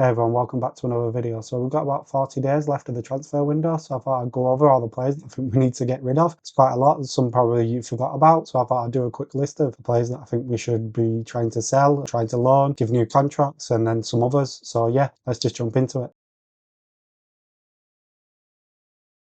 Hey everyone, welcome back to another video. So we've got about 40 days left of the transfer window, so I thought I'd go over all the players that I think we need to get rid of. It's quite a lot, some probably you forgot about, so I thought I'd do a quick list of the players that I think we should be trying to sell, trying to loan, give new contracts, and then some others. So yeah, let's just jump into it.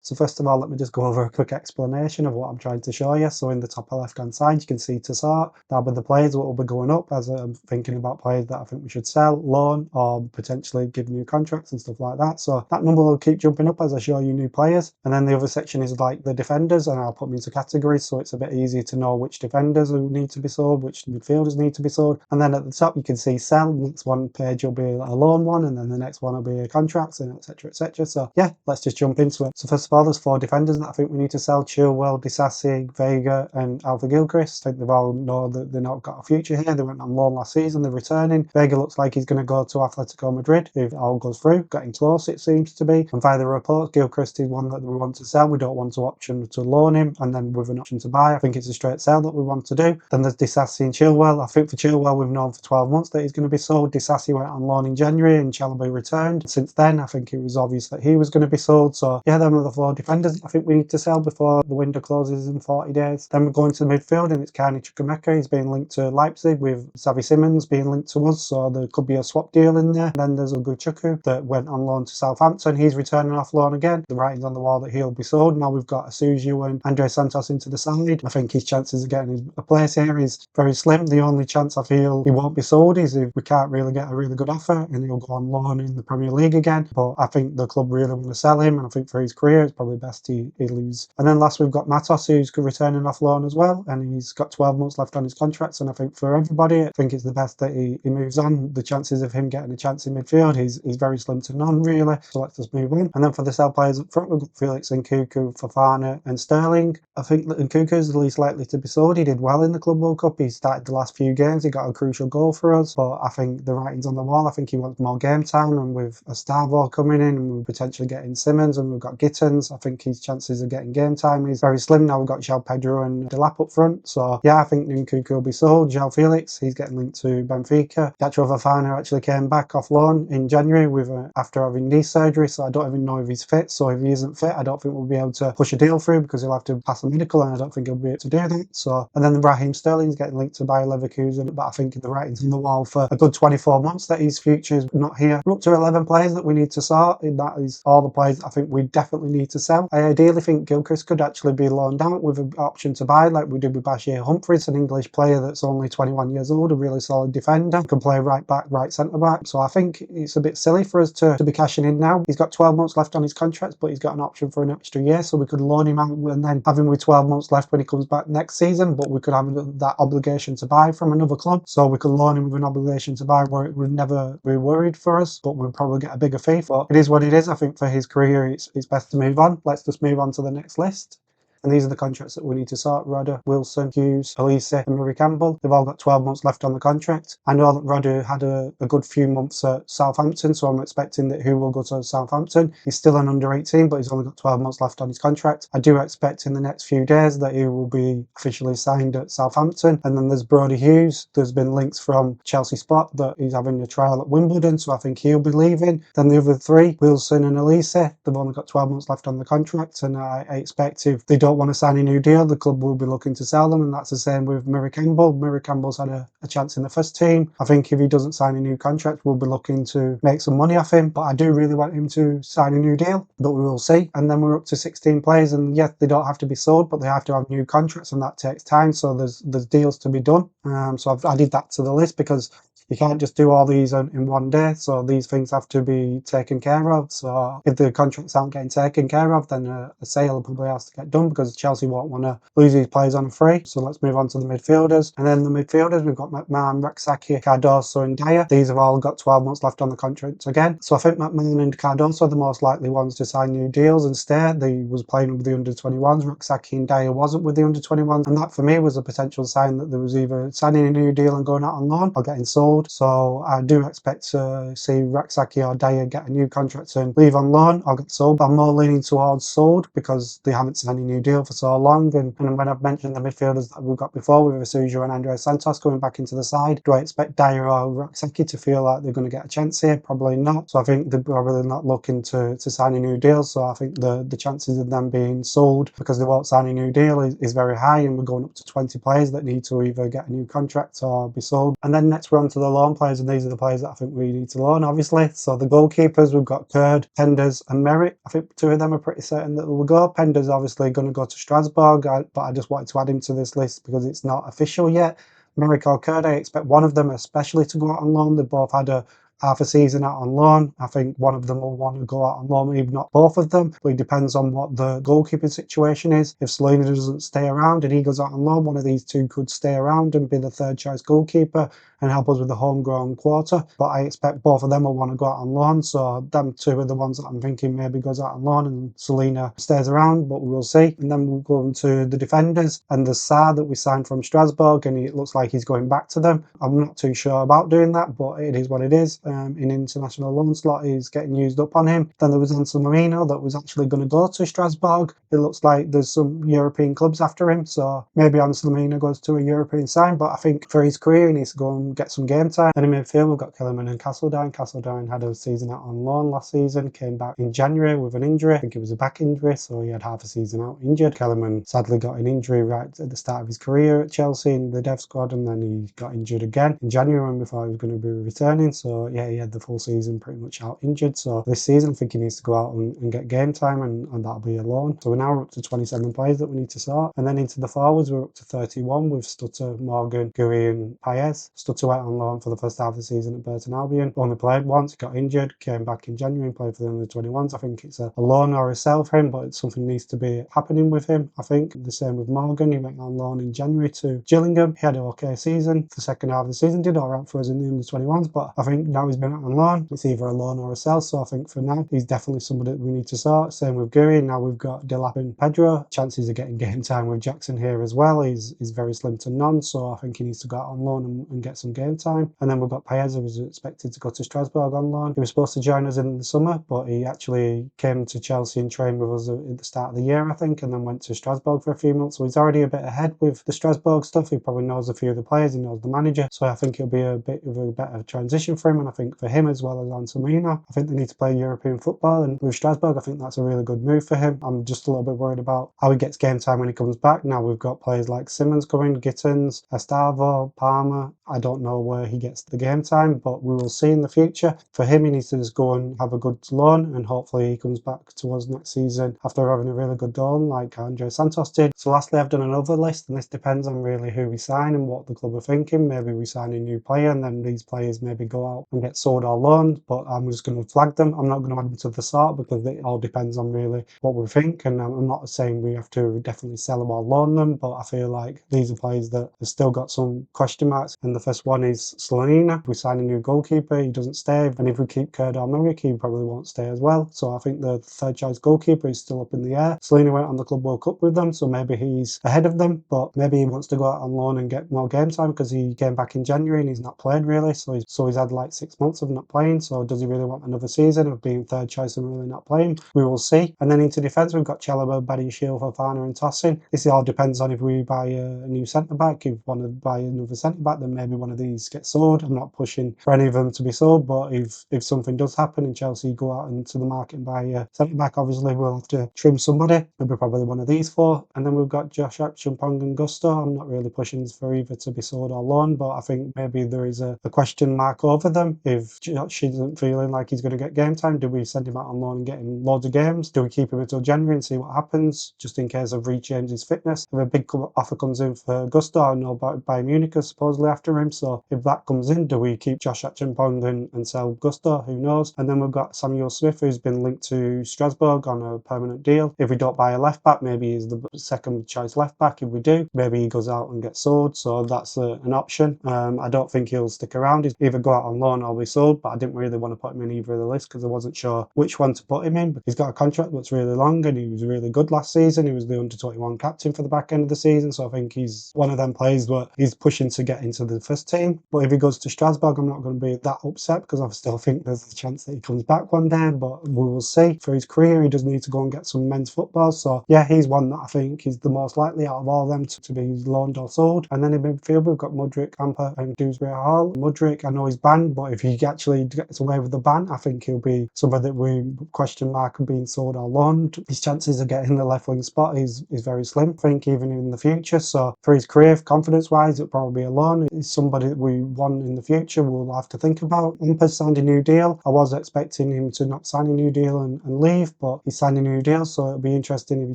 So first of all, let me just go over a quick explanation of what I'm trying to show you. So in the top left hand side, you can see to start, that'll be the players that will be going up as I'm thinking about players that I think we should sell, loan, or potentially give new contracts and stuff like that. So that number will keep jumping up as I show you new players. And then the other section is like the defenders, and I'll put them into categories so it's a bit easier to know which defenders who need to be sold, which midfielders need to be sold. And then at the top, you can see sell. Next one page will be a loan one, and then the next one will be a contracts, and etc. etc. So yeah, let's just jump into it. So first of all, there's 4 defenders that I think we need to sell: Chilwell, Disasi, Veiga, and Alfie Gilchrist. I think they've all know that they've not got a future here. They went on loan last season, they're returning. Veiga looks like he's going to go to Atletico Madrid if it all goes through. Getting close, it seems to be. And via the reports, Gilchrist is one that we want to sell. We don't want to option to loan him, and then with an option to buy, I think it's a straight sell that we want to do. Then there's Disasi and Chilwell. I think for Chilwell, we've known for 12 months that he's going to be sold. Disasi went on loan in January, and Chilwell returned. Since then, I think it was obvious that he was going to be sold. So yeah, them are the 4 defenders I think we need to sell before the window closes in 40 days. Then we're going to the midfield, and it's Carney Chukwuemeka. He's being linked to Leipzig, with Xavi Simons being linked to us, so there could be a swap deal in there. Then there's Ugochukwu that went on loan to Southampton. He's returning off loan again. The writing's on the wall that he'll be sold. Now we've got Asuju and Andre Santos into the side. I think his chances of getting a place here is very slim. The only chance I feel he won't be sold is if we can't really get a really good offer and he'll go on loan in the Premier League again. But I think the club really want to sell him, and I think for his career it's probably best he leaves. And then last we've got Matos, who's returning off loan as well, and he's got 12 months left on his contract. And I think for everybody, I think it's the best that he moves on. The chances of him getting a chance in midfield is very slim to none, really. So let's just move on. And then for the sell players up front, we've got Felix, Nkunku, Fofana, and Sterling. I think that Nkunku is the least likely to be sold. He did well in the Club World Cup. He started the last few games. He got a crucial goal for us, but I think the writing's on the wall. I think he wants more game time, and with a Starvo coming in, and we're potentially getting Simmons, and we've got Gittins, I think his chances of getting game time is very slim. Now we've got Joao Pedro and Delap up front. So yeah, I think Nkunku will be sold. Joao Felix, he's getting linked to Benfica. Datro Fofana actually came back off loan in January with after having knee surgery, so I don't even know if he's fit. So if he isn't fit, I don't think we'll be able to push a deal through because he'll have to pass a medical, and I don't think he'll be able to do that. So, and then Raheem Sterling's getting linked to Bayer Leverkusen, but I think the writing's on the wall for a good 24 months that his future is not here. We're up to 11 players that we need to sort, and that is all the players I think we definitely need to sell. I ideally think Gilchrist could actually be loaned out with an option to buy, like we did with Bashir Humphries, an English player that's only 21 years old, a really solid defender, can play right back, right centre back. So I think it's a bit silly for us to be cashing in now. He's got 12 months left on his contract, but he's got an option for an extra year, so we could loan him out and then have him with 12 months left when he comes back next season, but we could have that obligation to buy from another club, so we could loan him with an obligation to buy where it would never be worried for us, but we'll probably get a bigger fee. But it is what it is. I think for his career it's best to move on. Let's just move on to the next list. And these are the contracts that we need to sort: Rodda, Wilson, Hughes, Olise, and Murray-Campbell. They've all got 12 months left on the contract. I know that Rodda had a good few months at Southampton, so I'm expecting that he will go to Southampton. He's still an under 18, but he's only got 12 months left on his contract. I do expect in the next few days that he will be officially signed at Southampton. And then there's Brodi Hughes. There's been links from Chelsea Spot that he's having a trial at Wimbledon, so I think he'll be leaving. Then the other 3, Wilson and Olise, they've only got 12 months left on the contract, and I expect if they don't want to sign a new deal, the club will be looking to sell them, and that's the same with Murray-Campbell. Murray-Campbell's had a chance in the first team. I think if he doesn't sign a new contract, we'll be looking to make some money off him, but I do really want him to sign a new deal, but we will see. And then we're up to 16 players, and yes, they don't have to be sold, but they have to have new contracts, and that takes time, so there's deals to be done. So I've added that to the list because you can't just do all these in one day, so these things have to be taken care of. So if the contracts aren't getting taken care of, then a sale probably has to get done because Chelsea won't want to lose these players on a free. So let's move on to the midfielders. And then the midfielders, we've got McMahon, Rak-Sakyi, Cardoso, and Dyer. These have all got 12 months left on the contract again. So I think McMahon and Cardoso are the most likely ones to sign new deals and stay. They was playing with the under-21s. Rak-Sakyi and Dyer wasn't with the under-21s, and that for me was a potential sign that there was either signing a new deal and going out on loan or getting sold sold. So I do expect to see Rak-Sakyi or Dyer get a new contract and leave on loan or get sold. But I'm more leaning towards sold because they haven't signed a new deal for so long. And when I've mentioned the midfielders that we've got before with Asujo and Andres Santos coming back into the side, do I expect Dyer or Rak-Sakyi to feel like they're going to get a chance here? Probably not. So I think they're probably not looking to sign a new deal. So I think the chances of them being sold because they won't sign a new deal is very high, and we're going up to 20 players that need to either get a new contract or be sold. And then next we're on to the loan players, and these are the players that I think we need to loan, obviously. So the goalkeepers, we've got Kurd, Penders and Merrick. I think two of them are pretty certain that will go. Penders obviously going to go to Strasbourg, but I just wanted to add him to this list because it's not official yet. Merrick or Kurd, I expect one of them especially to go out on loan. They both had half a season out on loan. I think one of them will want to go out on loan, maybe not both of them, but it depends on what the goalkeeping situation is. If Selena doesn't stay around and he goes out on loan, one of these two could stay around and be the third choice goalkeeper and help us with the homegrown quota. But I expect both of them will want to go out on loan, so them two are the ones that I'm thinking maybe goes out on loan and Selena stays around, but we will see. And then we'll go into the defenders, and the Sa that we signed from Strasbourg, and it looks like he's going back to them. I'm not too sure about doing that, but it is what it is. In international loan slot is getting used up on him. Then there was Ansel Marino that was actually going to go to Strasbourg. It looks like there's some European clubs after him, so maybe Ansel Marino goes to a European side, but I think for his career he needs to go and get some game time. Then in midfield we've got Kellerman and Castledine. Castledine had a season out on loan last season, came back in January with an injury. I think it was a back injury, so he had half a season out injured. Kellerman sadly got an injury right at the start of his career at Chelsea in the dev squad, and then he got injured again in January when before he was going to be returning. So yeah, he had the full season pretty much out injured. So this season I think he needs to go out and get game time, and that'll be a loan. So we're now up to 27 players that we need to sort. And then into the forwards we're up to 31 with Stutter, Morgan, Guri and Paez. Stutter went on loan for the first half of the season at Burton Albion. Only played once, got injured, came back in January and played for the under-21s. I think it's a loan or a sell for him, but it's something needs to be happening with him. I think the same with Morgan. He went on loan in January to Gillingham. He had an okay season. The second half of the season did alright for us in the under-21s, but I think now he's been out on loan. It's either a loan or a sell, so I think for now he's definitely somebody that we need to sort. Same with Guri. Now we've got Delap and Pedro. Chances of getting game time with Jackson here as well is very slim to none, so I think he needs to go out on loan and get some game time. And then we've got Paez, who was expected to go to Strasbourg on loan. He was supposed to join us in the summer, but he actually came to Chelsea and trained with us at the start of the year, I think, and then went to Strasbourg for a few months. So he's already a bit ahead with the Strasbourg stuff. He probably knows a few of the players, he knows the manager, so I think it'll be a bit of a better transition for him. And I think for him as well as Ansel Marino, I think they need to play European football, and with Strasbourg I think that's a really good move for him. I'm just a little bit worried about how he gets game time when he comes back. Now we've got players like Simmons coming, Gittins, Estavo, Palmer. I don't know where he gets the game time, but we will see in the future. For him, he needs to just go and have a good loan, and hopefully he comes back to us next season after having a really good loan like Andre Santos did. So lastly, I've done another list, and this depends on really who we sign and what the club are thinking. Maybe we sign a new player and then these players maybe go out and get sold or loaned, but I'm just going to flag them. I'm not going to add them to the sort because it all depends on really what we think, and I'm not saying we have to definitely sell them or loan them, but I feel like these are players that have still got some question marks. And the first one is Selena. If we sign a new goalkeeper, he doesn't stay, and if we keep Kurd or Merrick, he probably won't stay as well. So I think the third choice goalkeeper is still up in the air. Selena went on the Club World Cup with them, so maybe he's ahead of them, but maybe he wants to go out on loan and get more game time because he came back in January and he's not played really, so he's had like 6 months of not playing. So does he really want another season of being third choice and really not playing? We will see. And then into defence we've got Chilwell, Badiashile, Fofana and Tosin. This all depends on if we buy a new centre back. If we want to buy another centre back, then maybe one of these gets sold. I'm not pushing for any of them to be sold, but if something does happen and Chelsea go out into the market and buy a centre back, obviously we'll have to trim somebody. Maybe probably one of these four. And then we've got Josh Champong and Gusto. I'm not really pushing for either to be sold or loaned, but I think maybe there is a question mark over them. If Josh isn't feeling like he's going to get game time, do we send him out on loan and get him loads of games? Do we keep him until January and see what happens, just in case of Reece James's fitness? If a big offer comes in for Gusto, I know about Bayern Munich is supposedly after him, so if that comes in, do we keep Josh Champong and sell Gusto? Who knows? And then we've got Samuel Smith, who's been linked to Strasbourg on a permanent deal. If we don't buy a left back, maybe he's the second choice left back. If we do, maybe he goes out and gets sold, so that's an option. I don't think he'll stick around. He's either go out on loan or be sold, but I didn't really want to put him in either of the lists because I wasn't sure which one to put him in. But he's got a contract that's really long and he was really good last season. He was the under-21 captain for the back end of the season, so I think he's one of them players where he's pushing to get into the first team. team. But if he goes to Strasbourg, I'm not going to be that upset because I still think there's a chance that he comes back one day, but we will see. For his career, he does need to go and get some men's football. So yeah, he's one that I think is the most likely out of all of them to be loaned or sold. And then in midfield, we've got Mudryk, Camper and Dewsbury-Hall. Mudryk, I know he's banned, but if he actually gets away with the ban, I think he'll be somebody that we question mark of being sold or loaned. His chances of getting the left wing spot is very slim, I think, even in the future. So for his career, confidence-wise, it'll probably be a loan. He's somebody that we want in the future, we'll have to think about. Imper's signed a new deal. I was expecting him to not sign a new deal and leave, but he signed a new deal, so it'll be interesting if he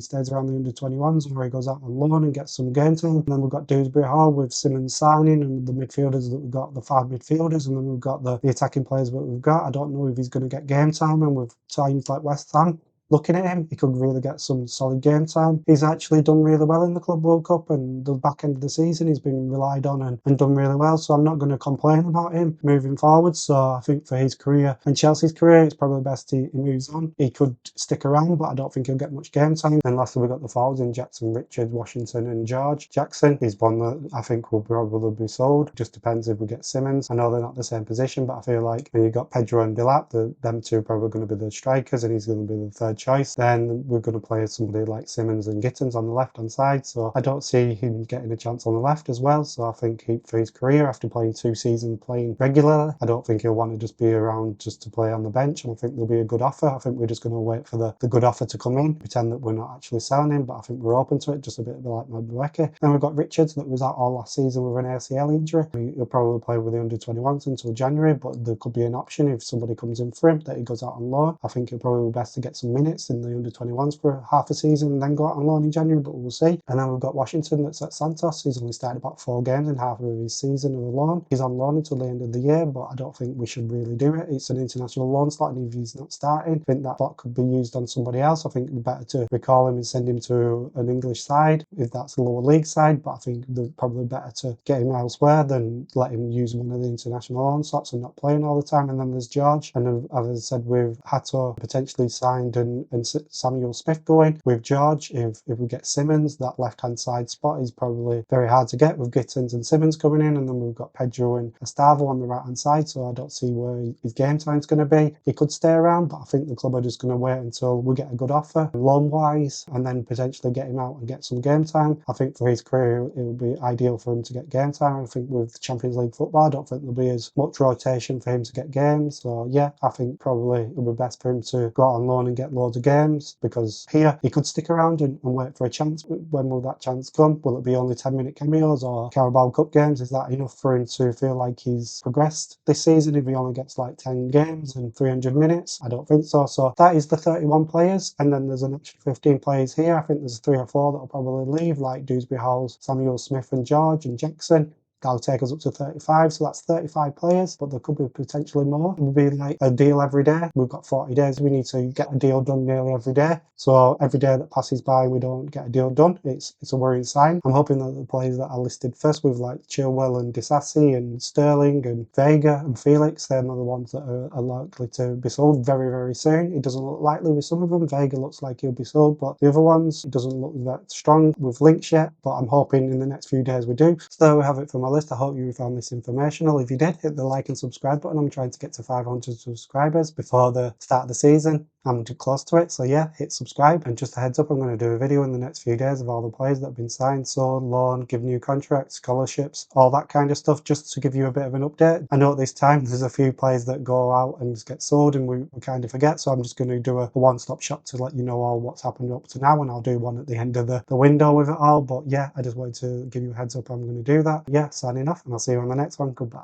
stays around the under-21s or he goes out on loan and gets some game time. And then we've got Dewsbury-Hall with Simmons signing and the midfielders that we've got, the 5 midfielders, and then we've got the attacking players that we've got. I don't know if he's going to get game time, and with teams like West Ham looking at him, he could really get some solid game time. He's actually done really well in the Club World Cup, and the back end of the season he's been relied on and done really well, so I'm not going to complain about him moving forward. So I think for his career and Chelsea's career, it's probably best he moves on. He could stick around, but I don't think he'll get much game time. And lastly, we've got the forwards in Jackson, Richard, Washington and George. Jackson is one that I think will probably be sold. Just depends if we get Simmons. I know they're not the same position, but I feel like when you've got Pedro and Delap, them two are probably going to be the strikers, and he's going to be the third choice. Then we're going to play somebody like Simmons and Gittins on the left hand side, so I don't see him getting a chance on the left as well. So I think for his career, after playing 2 seasons playing regularly, I don't think he'll want to just be around just to play on the bench, and I think there'll be a good offer. I think we're just going to wait for the good offer to come in, pretend that we're not actually selling him, but I think we're open to it, just a bit like Madueke. Then we've got Richards that was out all last season with an ACL injury. He'll probably play with the under-21s until January, but there could be an option if somebody comes in for him that he goes out on loan. I think it'll probably be best to get some minutes in the under-21s for half a season and then go out on loan in January, but we'll see. And then we've got Washington that's at Santos. He's only started about 4 games in half of his season of a loan. He's on loan until the end of the year, but I don't think we should really do it. It's an international loan slot, and if he's not starting, I think that slot could be used on somebody else. I think it'd be better to recall him and send him to an English side if that's a lower league side, but I think they're probably better to get him elsewhere than let him use one of the international loan slots and not playing all the time. And then there's George, and as I said, with Hato potentially signed and Samuel Smith going, with George, if we get Simmons, that left-hand side spot is probably very hard to get with Gittins and Simmons coming in, and then we've got Pedro and Estavo on the right-hand side, so I don't see where his game time's going to be. He could stay around, but I think the club are just going to wait until we get a good offer, loan-wise, and then potentially get him out and get some game time. I think for his career, it would be ideal for him to get game time. I think with Champions League football, I don't think there'll be as much rotation for him to get games, so yeah, I think probably it would be best for him to go out on loan and get loads of games, because here he could stick around and wait for a chance. When will that chance come? Will it be only 10-minute cameos or Carabao Cup games? Is that enough for him to feel like he's progressed this season if he only gets like 10 games and 300 minutes? I don't think so. So that is the 31 players, and then there's an extra 15 players here. I think there's 3 or 4 that will probably leave, like Dewsbury-Hall, Samuel Smith and George and Jackson. That'll take us up to 35, so that's 35 players, but there could be potentially more. It would be like a deal every day. We've got 40 days. We need to get a deal done nearly every day. So every day that passes by, we don't get a deal done. It's a worrying sign. I'm hoping that the players that are listed first, with like Chilwell and Disasi and Sterling and Veiga and Felix, they're the ones that are likely to be sold very, very soon. It doesn't look likely with some of them. Veiga looks like he'll be sold, but the other ones, it doesn't look that strong with links yet, but I'm hoping in the next few days we do. So there we have it for my list. I hope you found this informational. If you did, hit the like and subscribe button. I'm trying to get to 500 subscribers before the start of the season. I'm close to it, so yeah, hit subscribe. And just a heads up, I'm going to do a video in the next few days of all the players that have been signed, sold, loaned, give new contracts, scholarships, all that kind of stuff, just to give you a bit of an update. I know at this time there's a few players that go out and just get sold and we kind of forget, so I'm just going to do a one-stop shop to let you know all what's happened up to now, and I'll do one at the end of the window with it all. But yeah, I just wanted to give you a heads up I'm going to do that. Yeah, signing off, and I'll see you on the next one. Goodbye.